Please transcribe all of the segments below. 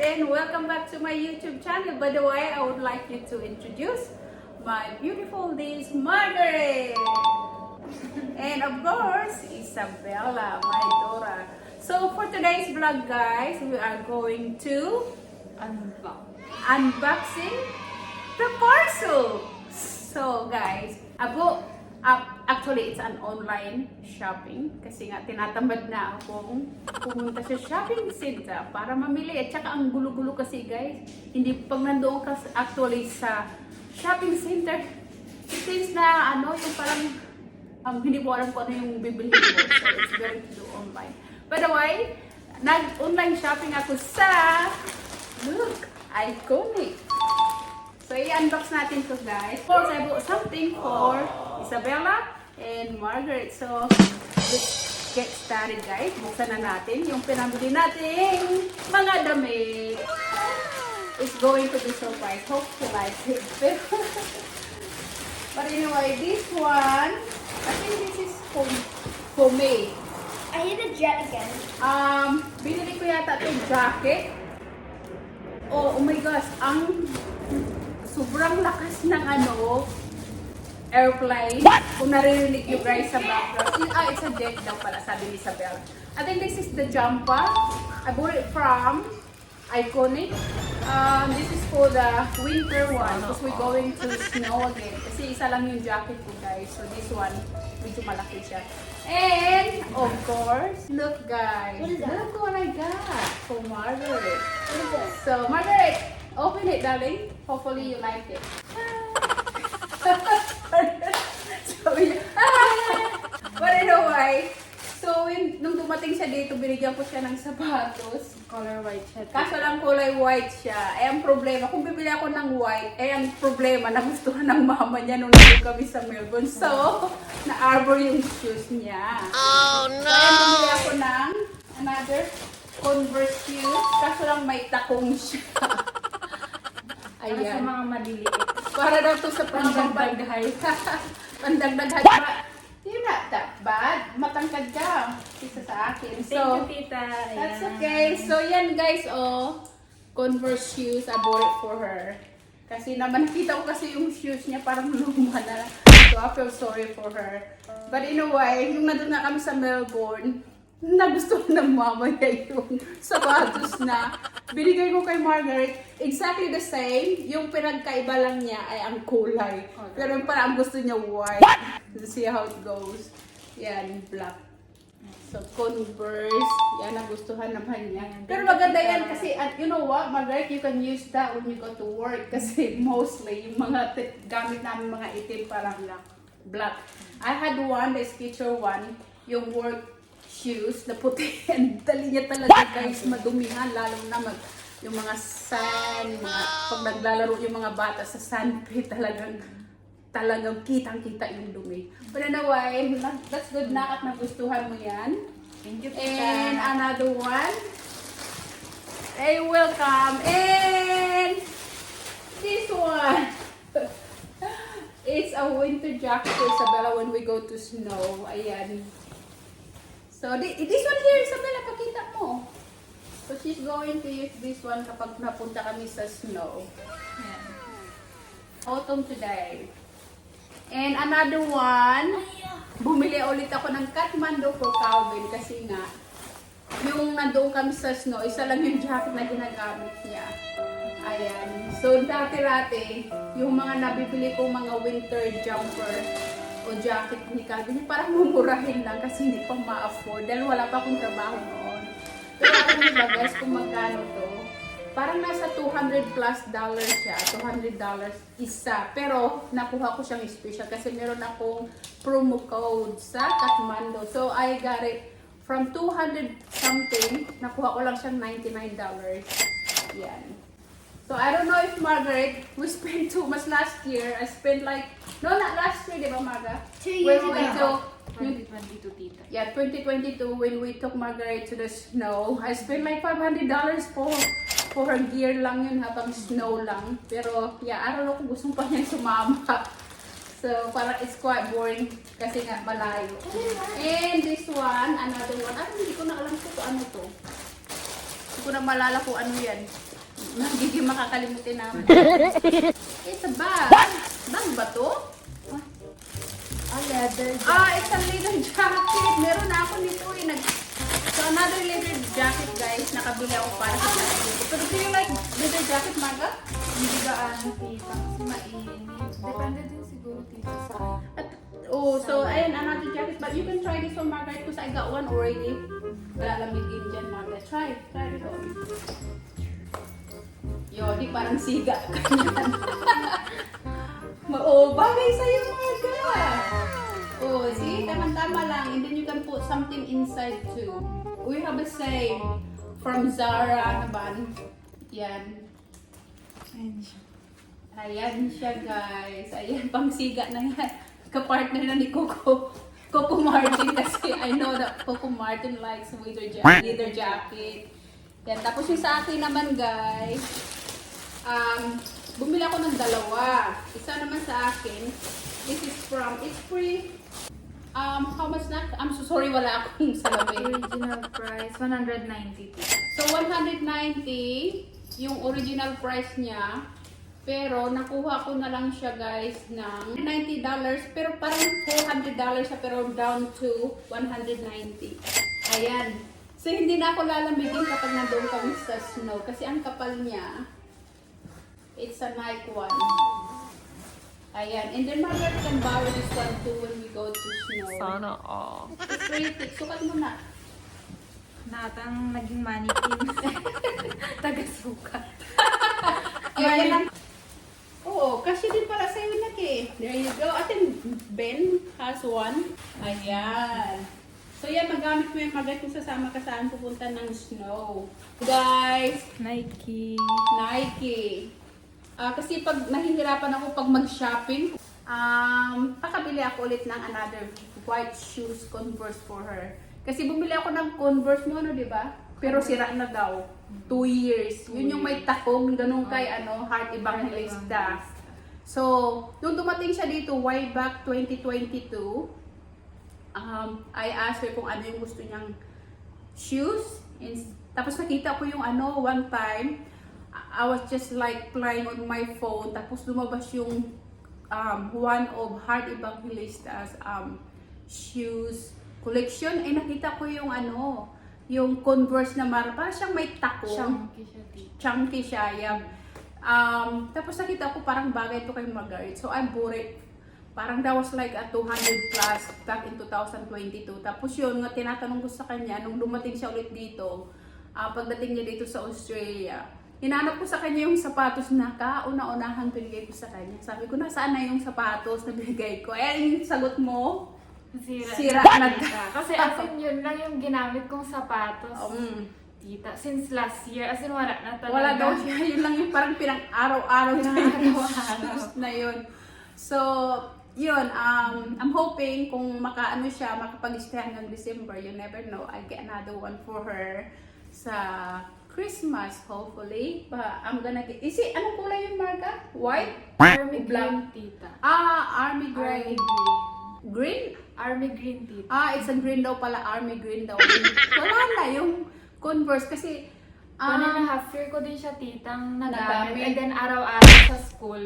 and welcome back to my YouTube channel. By the way, I would like you to introduce my beautiful niece, Margaret. And of course, Isabella, my daughter. So for today's vlog, guys, we are going to unboxing the parcel. So guys, actually it's an online shopping kasi nga tinatamad na akong pumunta sa shopping center para mamili. At saka ang gulo-gulo kasi guys, hindi pag nandoon ka actually sa shopping center, it is na yung parang hindi ko alam kung ano yung bibilhin mo. So it's better to do online. By the way, nag-online shopping ako sa Iconic. So, i-unbox natin to guys. Of course, I bought something for Isabella and Margaret. So, let's get started guys. Buksan na natin yung pinamili natin mga damit. It's going to be surprise. Hope you like it. But anyway, this one, I think this is for me. I hit a jet again. Binili ko yata itong jacket. Oh my gosh, ang sobrang lakas ng airplane. What? Kung naririnig nyo guys sa background. It's a jet daw pala, sabi ni Isabel. I think this is the jumper. I bought it from Iconic. This is for the winter one because we're going to snow again. Kasi isa lang yung jacket ko guys. So this one, medyo malaki siya. And of course, look guys. What is that? Look what I got for Margaret. What is this? So Margaret, open it, darling. Hopefully you like it. But anyway, so nung dumating siya dito, binigyan ko siya ng sapatos. Color white siya. Kaso lang kulay white siya. Ang problema, kung bibili ako ng white, ang problema, nagustuhan ng mama niya nung nandun kami sa Melbourne. So, na-arbor yung shoes niya. Oh no! Kaya bumili ako ng another Converse shoes. Kaso lang may takong siya. Para sa mga maliliit. Para daw to sa pandagdag. Pandagdag. You're not that bad. Matangkad ka. Isa sa akin. Thank you, tita. That's Ayan. okay. So, yan guys, Converse shoes. I bought it for her. Kasi naman, nakita ko kasi yung shoes niya parang luma na. So, I feel sorry for her. But in a way, yung nandun nga kami sa Melbourne, nagustuhan ng mama niya yung sapatos na binigay ko kay Margaret. Exactly the same. Yung pinagkaiba lang niya ay ang kulay. Pero yung parang gusto niya white. Let's see how it goes. Yan, black. So, Converse. Yan, nagustuhan naman niya. Pero maganda yan kasi, you know what, Margaret, you can use that when you go to work. Kasi mostly, yung mga gamit namin mga itim parang black. I had one, the Skechers one, yung work shoes na puti. Ang dali niya talaga guys, madumihan. Lalo na yung mga sand, pag naglalaro yung mga bata sa sandpit, talagang kitang-kita yung dumi. But anyway, that's good na at nagustuhan mo yan. Thank you, tita. And another one. Hey, welcome. And this one. It's a winter jacket for Isabella when we go to snow. Ayan. So, this one here, Isabella, pakita mo. So, she's going to use this one kapag napunta kami sa snow. Ayan. Autumn today. And another one, bumili ulit ako ng Kathmandu for Calvin kasi nga, yung nandoon kami sa snow, isa lang yung jacket na ginagamit niya. Ayan. So, dati-rati, yung mga nabibili kong mga winter jumper o jacket ni Calvin, parang mumurahin lang kasi hindi pa ma-afford dahil wala pa akong trabaho noon. Pero alam mo ba guys kung magkano to? Parang nasa $200 plus siya, $200 isa. Pero nakuha ko siyang special kasi meron akong promo code sa Kathmandu. So I got it from 200 something, nakuha ko lang siyang $99. Yan. So I don't know if Margaret, we spent too much last year. I spent like, no, not last year, di ba Marga? 2 years When we ago. took, 2022, tita. yeah, 2022 when we took Margaret to the snow, I spent like $500 for her gear lang yun habang snow lang. Pero yeah, I don't know kung gusto pa niya sumama. So parang it's quite boring kasi nga malayo. And this one, another one, hindi ko na alam kung ano to. Hindi ko na malala kung ano yan. Hindi makakalimutin namin. It's a bag. Bag ba to? Leather. It's a leather jacket. Meron na ako nito eh. So, another leather jacket, guys. Nakabili ako para sa sarili ko. Pero do you like leather jacket, Marga? Hindi gaano, tita. Kasi mainit. Depende din siguro, tita. So, ayan, another jacket. But you can try this one, Margaret, because I got one already. Lalamigin dyan, Margaret. Try this one. Yo, di parang siga. Bagay sa'yo, Marga. See? Tama-tama lang. And then you can put something inside too. We have a same from Zara naman. Yan. Ayan siya, guys. Ayan, pang siga na yan. Kapartner na ni Coco Martin kasi I know that Coco Martin likes leather jacket. Yan. Tapos yung sa akin naman, guys, bumili ako ng dalawa. Isa naman sa akin. This is from, it's free. How much na? I'm so sorry, wala akong salamin. Original price, 190, tita. So, 190 yung original price niya. Pero, nakuha ko na lang siya, guys, ng $90. Pero, parang $400 siya, pero down to 190. Ayan. So, hindi na ako lalamigin kapag nandun kami sa snow. Kasi ang kapal niya, it's a Nike one. Ayan. And then, Margaret can borrow this one too when we go to snow. Sana all. It's very thick. Sukat mo na. Natang naging mannequin. Taga-sukat. Ayan lang. Oo, kasi din para sa'yo na eh. There you go. Atin, Ben has one. Ayan. So yan, magamit mo yung Margaret kung sasama ka saan pupunta ng snow. Guys, Nike. Nike. Kasi pag nahihirapan ako pag mag-shopping, pakabili ako ulit ng another white shoes Converse for her. Kasi bumili ako ng Converse mo, ano, di ba? Pero sira na daw. 2 years. Yun yung may takong, ganun kay Heart Evangelista. So, nung dumating siya dito, way back 2022, I asked her kung ano yung gusto niyang shoes. Tapos nakita ko yung one time, I was just like playing on my phone, tapos lumabas yung one of Heart Evangelista's shoes collection. Nakita ko yung yung Converse na parang siyang may takong. Chunky siya, tita. Chunky siya, yeah. Tapos nakita ko parang bagay to kay Margaret. So I bought it. Parang that was like a 200 plus back in 2022. Tapos yun, nga tinatanong ko sa kanya, nung dumating siya ulit dito, pagdating niya dito sa Australia, hinanap ko sa kanya yung sapatos na kauna-unahang binigay ko sa kanya. Sabi ko, nasaan na yung sapatos na binigay ko? Yung sagot mo, sira na. Kasi as in yun lang yung ginamit kong sapatos. Tita, since last year, as in wala na talaga. Wala daw siya. Yun lang yung parang pinang-araw-araw na na yun. So, yun, I'm hoping kung siya, makapag-stay hanggang December, you never know, I'll get another one for her sa Christmas, hopefully. But I'm gonna get, anong kulay yung Marga? White? Army Black. green, tita. Army Army green. green. Green? Army green, tita. It's a green daw pala, army green daw. Wala na yung Converse kasi 1.5 year ko din siya, titang nagamit. Nagamit. And then araw-araw sa school.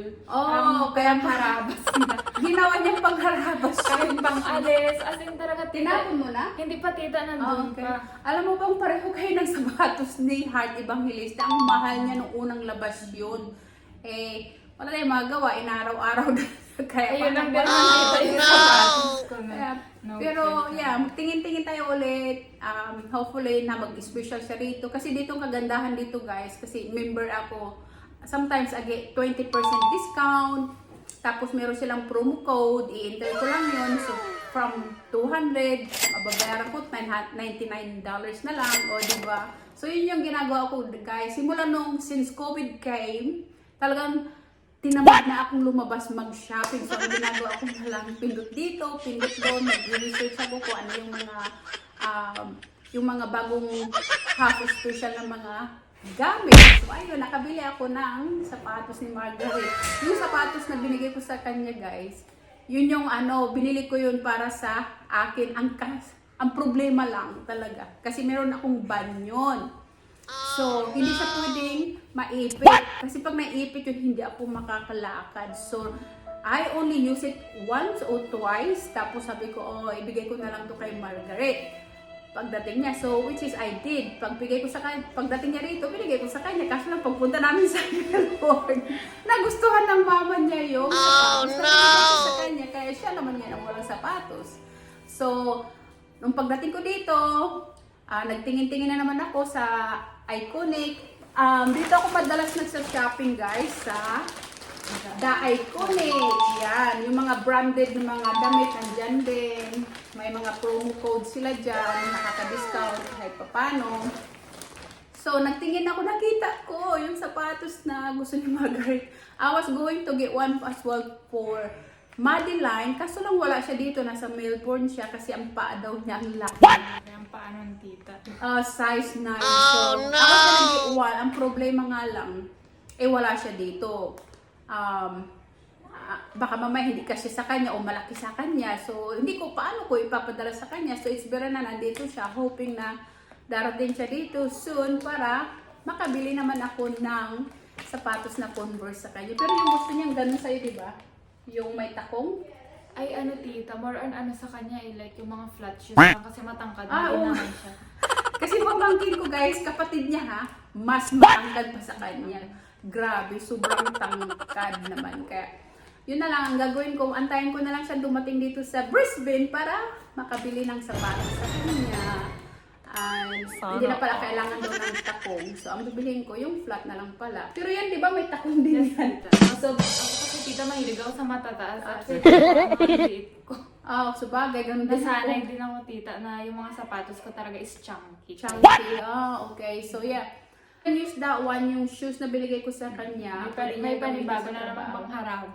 kaya harabas na. ginawa niyang pangharabas Kahit pang alis, as in talaga tita. Tinapon mo na? Hindi pa tita, nandun Okay. pa. Alam mo bang pareho kayo ng sapatos ni Heart Evangelista? Ang mahal niya nung unang labas yun. Wala tayong magawa, inaraw-araw na. Kaya Ayun lang din parang- tita yung sapatos ko na. Kaya, No pero tita. yeah, tingin-tingin tayo ulit. Hopefully na mag-special siya rito. Kasi dito ang kagandahan dito guys, kasi member ako. Sometimes I get 20% discount. Tapos meron silang promo code. I-enter ko lang yun. So from 200, mababayaran ko $99 na lang. O diba? So yun yung ginagawa ko guys. Simula nung since COVID came, talagang tinamad na akong lumabas mag-shopping. So, ang ginagawa ko na lang, pindot dito, pindot doon, mag-research ako kung ano yung mga bagong half special na mga gamit. So, ayun, nakabili ako ng sapatos ni Margaret. Yung sapatos na binigay ko sa kanya, guys, yun yung binili ko yun para sa akin. Ang problema lang talaga, kasi meron akong banyon. So, hindi siya pwedeng maipit. Kasi pag naipit yun, hindi ako makakalakad. So, I only use it once or twice. Tapos sabi ko, oh, ibigay ko na lang to kay Margaret. Pagdating niya. So, which is I did. Pagbigay ko sa kanya, pagdating niya rito, binigay ko sa kanya. Kaso lang, pagpunta namin sa Melbourne, nagustuhan ng mama niya yung sapatos. Binigay ko sa kanya. Kaya siya naman yan ang walang sapatos. So, nung pagdating ko dito, nagtingin-tingin na naman ako sa Iconic. Dito ako madalas nagsa-shopping guys sa The Iconic. Yan, yung mga branded ng mga damit nandyan din. May mga promo code sila dyan, nakaka-discount kahit papano. So, nagtingin ako, nakita ko yung sapatos na gusto ni Margaret. I was going to get one as well for Madeline, kaso lang wala siya dito, nasa Melbourne siya kasi ang paa daw niya ang laki. Ang paano ng tita? Size 9. So, I was gonna get one. Ang problema nga lang, wala siya dito. Baka mamaya hindi kasi sa kanya o malaki sa kanya. So, hindi ko paano ko ipapadala sa kanya. So, it's better na nandito siya, hoping na darating siya dito soon para makabili naman ako ng sapatos na Converse sa kanya. Pero yung gusto niyang ganun sa'yo, di ba? Yung may takong. Ay, ano tita, more on ano sa kanya like yung mga flat shoes lang kasi matangkad na din oo. naman siya. Kasi pamangkin ko guys, kapatid niya ha, mas matangkad pa sa kanya. Grabe, sobrang tangkad naman. Kaya, yun na lang ang gagawin ko. Antayin ko na lang siya dumating dito sa Brisbane para makabili ng sapatos sa kanya. Hindi na pala kailangan doon ng takong. So, ang bibiliin ko, yung flat na lang pala. Pero yan, di ba may takong din yan? So, ako kasi tita mahilig ako sa matataas at maliit ko. So bagay, ganun din ako. Nasanay din ako tita na yung mga sapatos ko talaga is chunky. Chunky. Okay. So, yeah. I can use that one, yung shoes na binigay ko sa kanya. May panibago na naman pangharabas.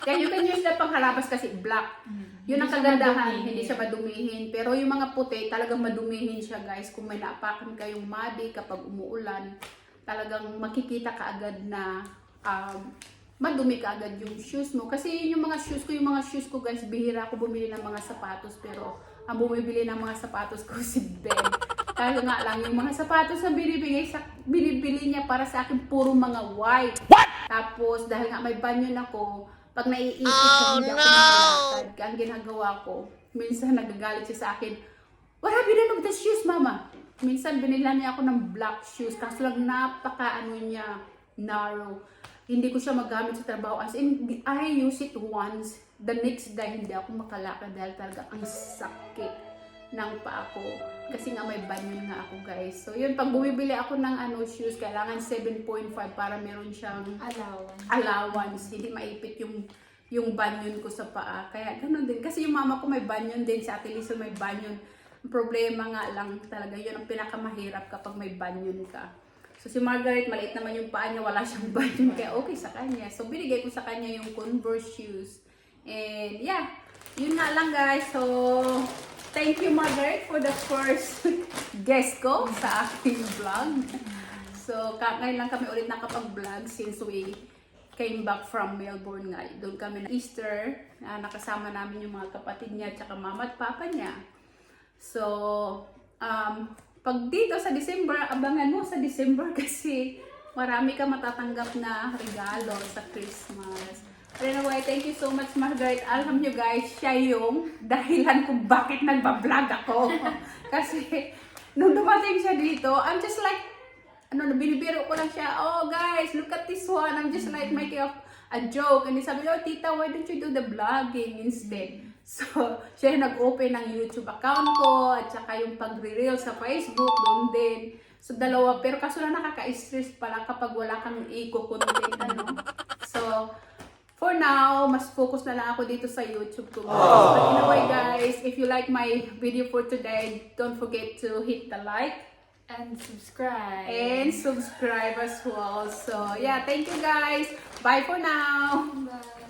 Kaya you can use that pangharabas kasi black. Yun ang kagandahan, hindi siya madumihin. Pero yung mga puti, talagang madumihin siya guys. Kung may naapakan kayong muddy kapag umuulan, talagang makikita ka agad na madumi ka agad yung shoes mo. Kasi yung mga shoes ko guys, bihira ako bumili ng mga sapatos. Pero ang bumibili ng mga sapatos ko si Ben. Kaya nga lang, yung mga sapatos na binibili niya para sa akin, puro mga white. Tapos, dahil nga may banyo ako, pag naiipit siya, hindi ako makalakad. Kaya ang ginagawa ko, minsan nagagalit siya sa akin, what have you done with the shoes, mama? Minsan binila niya ako ng black shoes, kaso lang narrow. Hindi ko siya magamit sa trabaho. As in, I use it once. The next day, hindi ako makalakad dahil talaga ang sakit ng paa ko. Kasi nga may banyon nga ako guys. So yun, pag bumibili ako ng shoes, kailangan 7.5 para meron siyang allowance. Hindi maipit yung banyon ko sa paa. Kaya ganun din. Kasi yung mama ko may banyon din. Si Ate Lisa may banyon. Ang problema nga lang talaga, yun ang pinakamahirap kapag may banyon ka. So si Margaret, maliit naman yung paa niya, wala siyang banyon. Kaya okay sa kanya. So binigay ko sa kanya yung Converse shoes. And yeah, yun nga lang guys. So thank you Margaret for the first guest ko sa aking vlog. So, ngayon lang kami ulit nakapag-vlog since we came back from Melbourne nga. Doon kami na Easter, nakasama namin yung mga kapatid niya at mama at papa niya. So, pag dito sa December, abangan mo sa December kasi marami ka matatanggap na regalo sa Christmas. Anyway, thank you so much Margaret. Alam nyo guys, siya yung dahilan kung bakit nagbablog ako. Kasi, nung dumating siya dito, I'm just like, binibiro ko lang siya, oh guys, look at this one. I'm just like making a joke. And sabi niya, oh tita, why don't you do the vlogging instead? So, siya yung nag-open ng YouTube account ko, at saka yung pagre-reel sa Facebook, doon din. So, dalawa. Pero kaso lang nakaka-stress pala kapag wala kang i-content, So, for now, mas focus na lang ako dito sa YouTube ko. But anyway guys, if you like my video for today, don't forget to hit the like and subscribe. And subscribe as well. So yeah, thank you guys. Bye for now.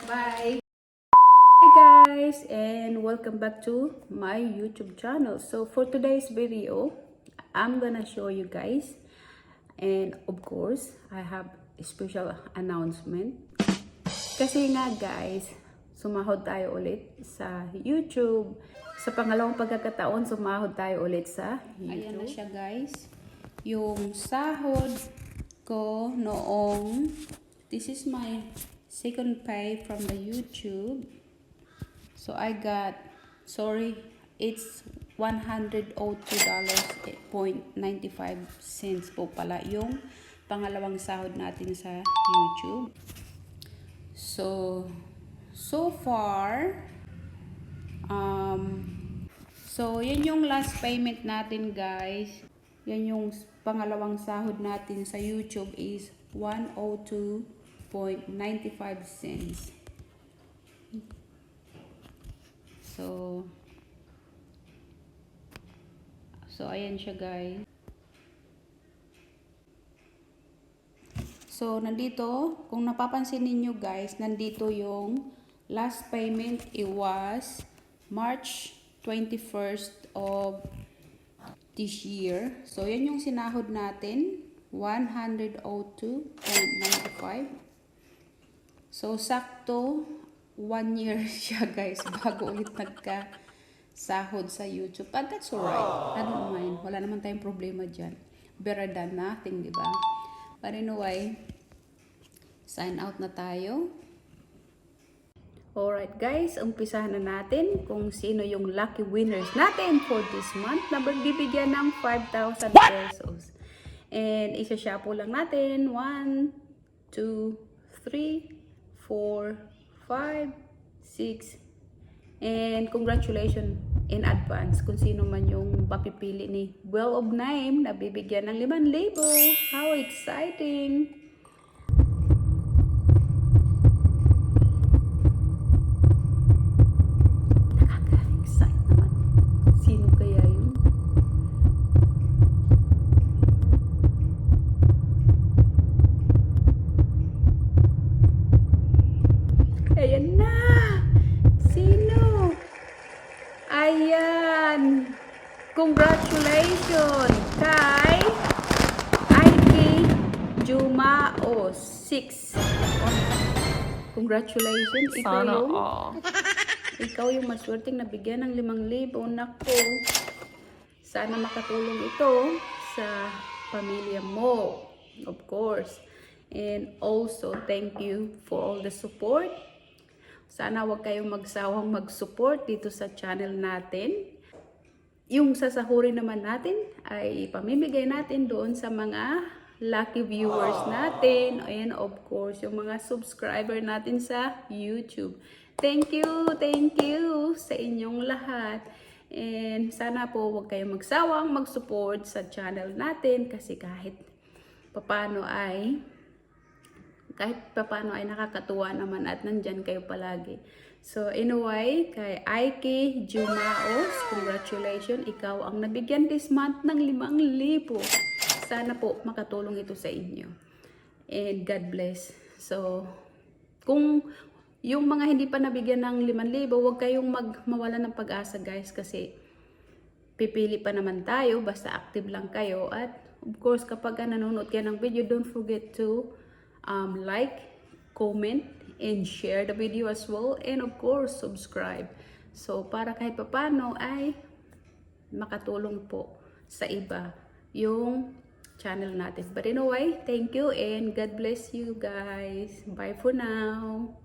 Bye. Hi guys, and welcome back to my YouTube channel. So for today's video, I'm gonna show you guys, and of course, I have a special announcement. Kasi nga guys, sumahod tayo ulit sa YouTube. Sa pangalawang pagkakataon, sumahod tayo ulit sa YouTube. Ayan na siya guys. yung sahod ko noong, this is my second pay from the YouTube. So I got, sorry, it's $102.95 po pala yung pangalawang sahod natin sa YouTube. So far, so yan yung last payment natin, guys. Yan yung pangalawang sahod natin sa YouTube is $102.95. So ayan siya, guys. So nandito, kung napapansin niyo guys, nandito yung last payment. It was March 21st of this year. So yan yung sinahod natin, 102.95. So sakto 1 year siya, guys, bago ulit nagka-sahod sa YouTube. But that's alright. I don't mind. Wala naman tayong problema dyan. Better than nothing, di ba? But anyway, sign out na tayo. Alright, guys, umpisahan na natin kung sino yung lucky winners natin for this month na magbibigyan ng 5,000 pesos. And isa-shop lang natin. 1, 2, 3, 4, 5, 6. And congratulations in advance kung sino man yung papipili ni Well of Name na bibigyan ng 5,000. How exciting! Nakaka-excite naman. Sino kaya yun? Ayan na! Sino? Ayan! Congratulations kay Aiki Jumao 6. Congratulations! Ikaw yung maswerteng nabigyan ng 5,000. Nako! Sana makatulong ito sa pamilya mo. Of course. And also, thank you for all the support. Sana wag kayong magsawang mag-support dito sa channel natin. Yung sasahurin naman natin ay pamimigay natin doon sa mga lucky viewers natin. And of course, yung mga subscriber natin sa YouTube. Thank you sa inyong lahat. And sana po wag kayong magsawang mag-support sa channel natin kasi kahit papano ay nakakatuwa naman at nandyan kayo palagi. So anyway, kay Aiki Jumaos, congratulations. Ikaw ang nabigyan this month ng 5,000. Sana po makatulong ito sa inyo. And God bless. So, kung yung mga hindi pa nabigyan ng 5,000, huwag kayong mawalan ng pag-asa, guys, kasi pipili pa naman tayo, basta active lang kayo. At of course, kapag nanonood kayo ng video, don't forget to like, comment, and share the video as well. And of course, subscribe. So, para kahit papano ay makatulong po sa iba yung channel natin. But anyway, thank you and God bless you guys. Bye for now.